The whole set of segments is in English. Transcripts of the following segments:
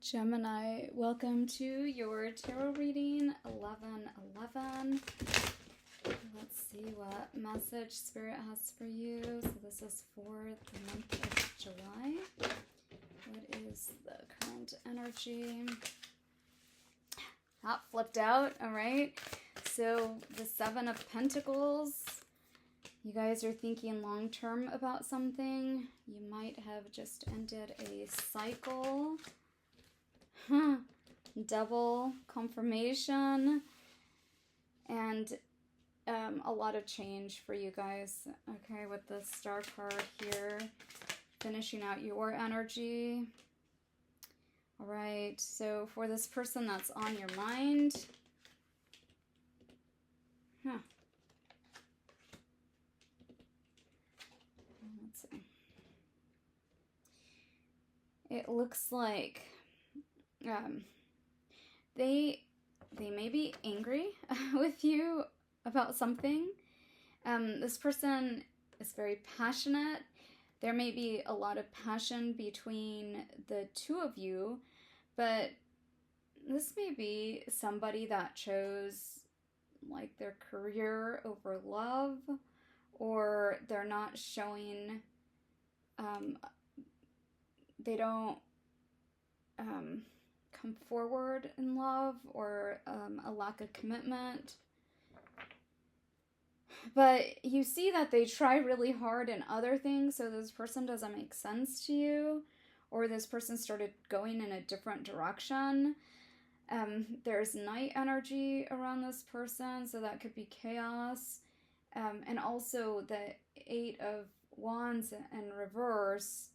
Gemini, welcome to your tarot reading 11/11. Let's see what message Spirit has for you. So this is for the month of July. What is the current energy? That flipped out, all right. So the Seven of Pentacles. You guys are thinking long-term about something. You might have just ended a cycle. Double confirmation. And a lot of change for you guys. Okay, with the Star card here. Finishing out your energy. All right, so for this person that's on your mind. Let's see. It looks like they may be angry with you about something. This person is very passionate. There may be a lot of passion between the two of you, but this may be somebody that chose like their career over love, or they're not showing, they don't come forward in love, or a lack of commitment. But you see that they try really hard in other things, so this person doesn't make sense to you, or this person started going in a different direction. There's night energy around this person, so that could be chaos. And also the Eight of Wands in reverse.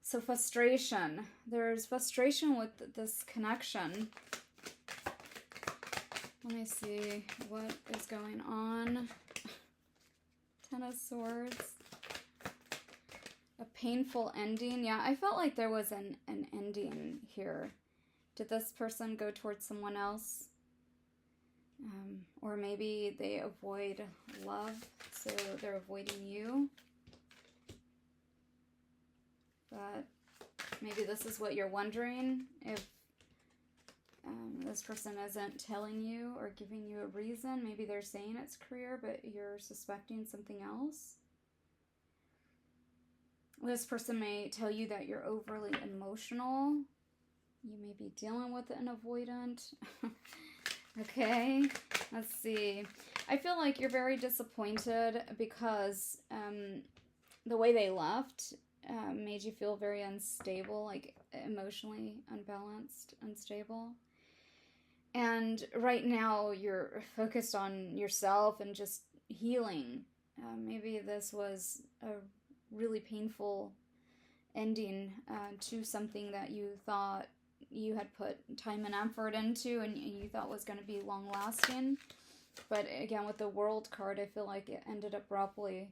So frustration. There's frustration with this connection. Let me see what is going on. Ten of Swords. A painful ending. Yeah, I felt like there was an ending here. Did this person go towards someone else? Or maybe they avoid love, so they're avoiding you. But maybe this is what you're wondering, if this person isn't telling you or giving you a reason. Maybe they're saying it's career, but you're suspecting something else. This person may tell you that you're overly emotional. You may be dealing with an avoidant. Okay, let's see. I feel like you're very disappointed because the way they left made you feel very unstable, like emotionally unbalanced, unstable. And right now you're focused on yourself and just healing. Maybe this was a really painful ending to something that you thought you had put time and effort into, and you thought was going to be long lasting. But again, with the World card, I feel like it ended abruptly.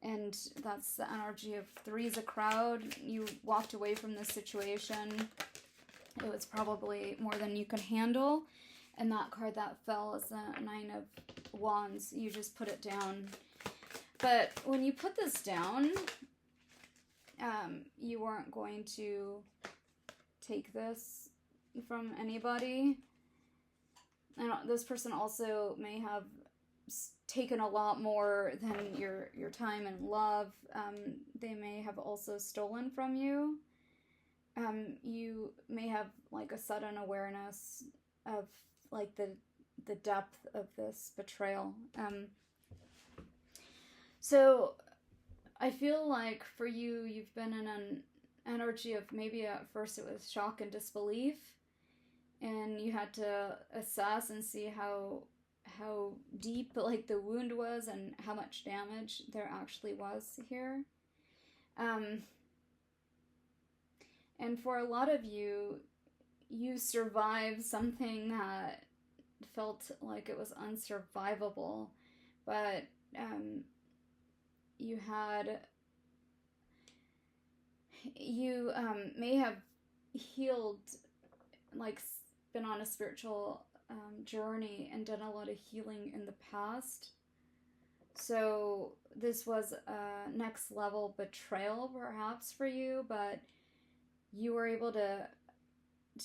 And that's the energy of Three's a crowd. You walked away from this situation. It was probably more than you could handle. And that card that fell is the Nine of Wands. You just put it down. But when you put this down, you weren't going to take this from anybody. And this person also may have taken a lot more than your time and love. They may have also stolen from you. You may have like a sudden awareness of like the depth of this betrayal. So I feel like for you, you've been in an energy of maybe at first it was shock and disbelief, and you had to assess and see how deep like the wound was and how much damage there actually was here. And for a lot of you, you survived something that felt like it was unsurvivable, but you may have healed, like been on a spiritual journey and done a lot of healing in the past. So this was a next level betrayal perhaps for you, but you were able to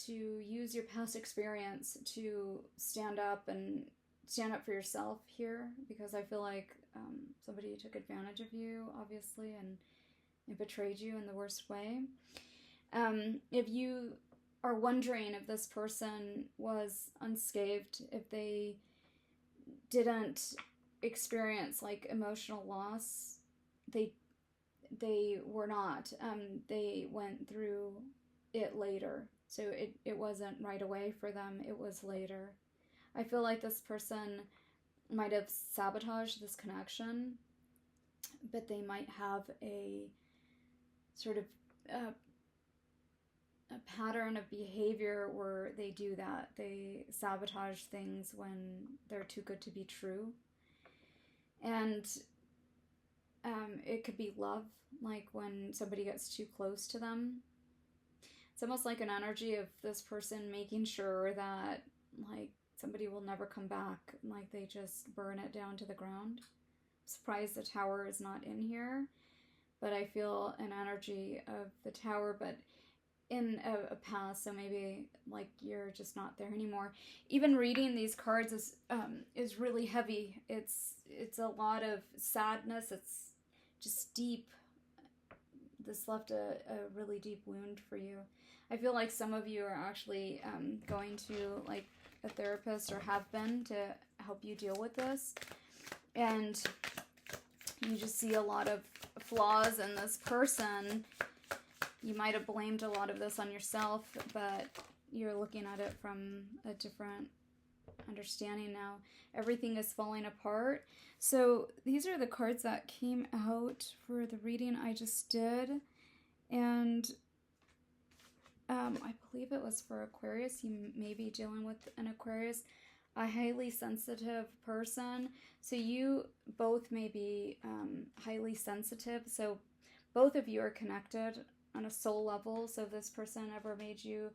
to use your past experience to stand up for yourself here, because I feel like somebody took advantage of you, obviously, and betrayed you in the worst way. If you are wondering if this person was unscathed, if they didn't experience like emotional loss, they were not. They went through it later. So it wasn't right away for them, it was later. I feel like this person might have sabotaged this connection, but they might have a sort of a pattern of behavior where they do that. They sabotage things when they're too good to be true. And it could be love, like when somebody gets too close to them. It's almost like an energy of this person making sure that like somebody will never come back, like they just burn it down to the ground. I'm surprised the tower is not in here, but I feel an energy of the tower, but in a past, so maybe like you're just not there anymore. Even reading these cards is really heavy. It's a lot of sadness. It's just deep. This left a really deep wound for you. I feel like some of you are actually going to like a therapist or have been to help you deal with this, and you just see a lot of flaws in this person. You might have blamed a lot of this on yourself, but you're looking at it from a different understanding now. Everything is falling apart. So these are the cards that came out for the reading I just did. And I believe it was for Aquarius. You may be dealing with an Aquarius, a highly sensitive person. So you both may be highly sensitive. So both of you are connected on a soul level. So if this person ever made you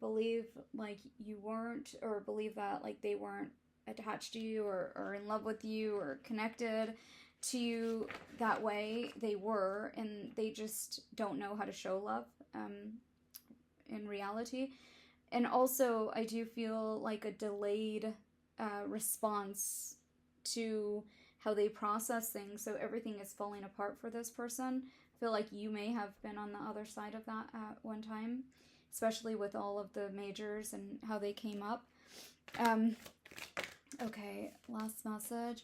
believe like you weren't, or believe that like they weren't attached to you or in love with you or connected to you that way, they were, and they just don't know how to show love in reality. And also I do feel like a delayed response to how they process things. So everything is falling apart for this person. I feel like you may have been on the other side of that at one time, especially with all of the majors and how they came up. Okay, last message.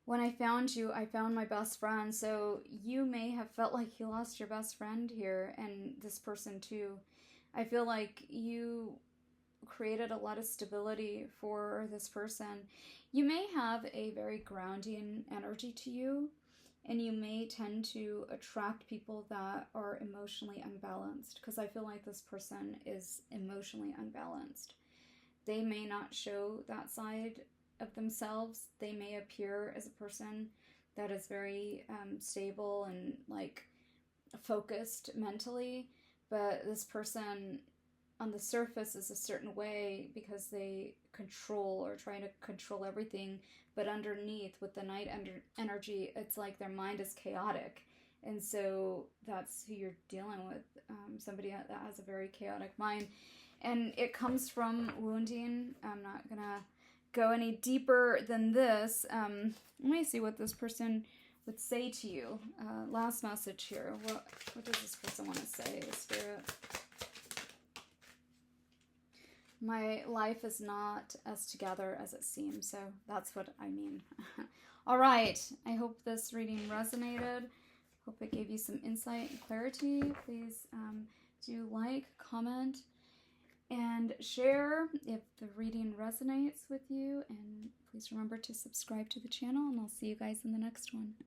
When I found you, I found my best friend. So you may have felt like you lost your best friend here, and this person too. I feel like you created a lot of stability for this person. You may have a very grounding energy to you, and you may tend to attract people that are emotionally unbalanced, because I feel like this person is emotionally unbalanced. They may not show that side of themselves. They may appear as a person that is very stable and like focused mentally, but this person on the surface is a certain way because they control or try to control everything, but underneath with the night energy, it's like their mind is chaotic. And so that's who you're dealing with, somebody that has a very chaotic mind. And it comes from wounding. I'm not going to go any deeper than this. Let me see what this person would say to you. Last message here. What does this person want to say, Spirit? My life is not as together as it seems. So that's what I mean. All right. I hope this reading resonated. Hope it gave you some insight and clarity. Please do like, comment, and share if the reading resonates with you. And please remember to subscribe to the channel, and I'll see you guys in the next one.